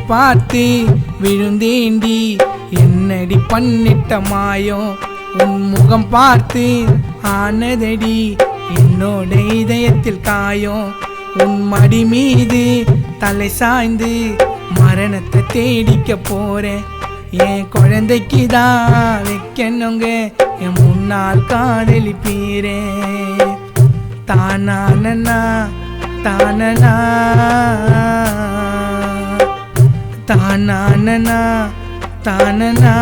பார்த்து விழுந்தேண்டி என்னடி பண்ணிட்ட மாயம் உன் முகம் பார்த்து ஆனதடி என்னோட இதயத்தில் காயம் உன் மடி மீது தலை சாய்ந்து மரணத்தை தேடிக்க போறேன் என் குழந்தைக்கு தான் வைக்கணுங்க என் முன்னால் காதலிப்பீரேன் தானானனா தானனா தானானனா தானனா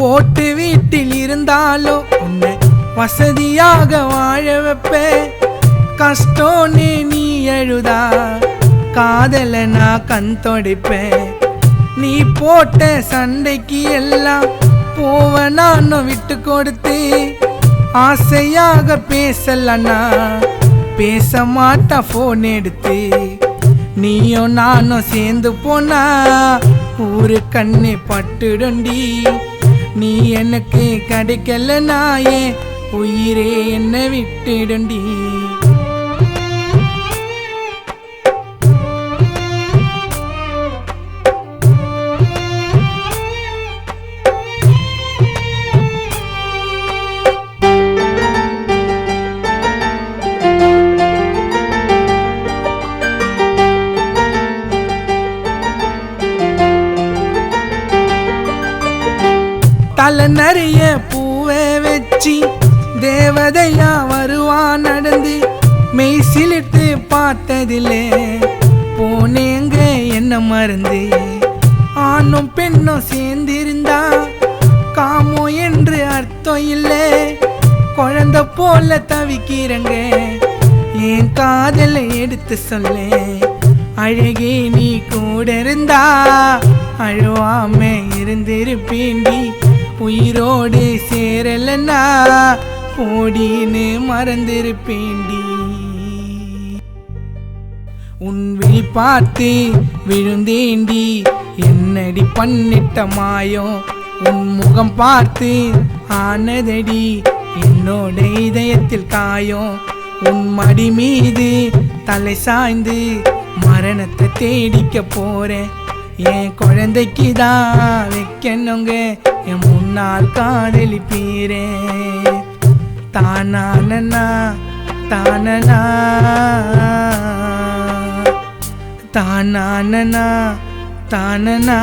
ஓட்டு வீட்டில் இருந்தாலும் உன்னை வசதியாக வாழ வைப்பேன் கஷ்டோன்னு நீ எழுதா காதல நான் கண் தொடைப்பேன் நீ போட்ட சண்டைக்கு எல்லாம் போவ நானும் விட்டு கொடுத்து ஆசையாக பேசலன்னா பேச மாட்டா போன் எடுத்து நீயும் நானும் சேர்ந்து போனா ஊரு கண்ணே பட்டுடண்டி நீ எனக்கு கிடைக்கலனா ஏன் உயிரே என்ன விட்டுடண்டி தலை நிறைய பூவை வச்சு தேவதையா வருவான் நடந்து மெய் சிலிட்டு பார்த்ததில்லே போனேங்க என்ன மறந்து ஆணும் பெண்ணும் சேர்ந்திருந்தா காமோ என்று அர்த்தம் இல்லை குழந்தை போல தவிக்கிறங்க என் காதலை எடுத்து சொல்ல அழகே நீ கூட இருந்தா அழுவாம இருந்திருப்பேண்டி உயிரோடு சேரலன்னா ஓடின்னு மறந்திருப்பேண்டி உன் விழி பார்த்து விழுந்தேண்டி என்னடி பண்ணிட்ட மாயம் உன் முகம் பார்த்து ஆனதடி என்னோட இதயத்தில் காயம் உன் மடி மீது தலை சாய்ந்து மரணத்தை தேடிக்க போறேன் என் குழந்தைக்கு தான் வைக்கணுங்க என் முன்னால் காதலிப்பீரேன் தானானனா தானனா தானானனா தானனா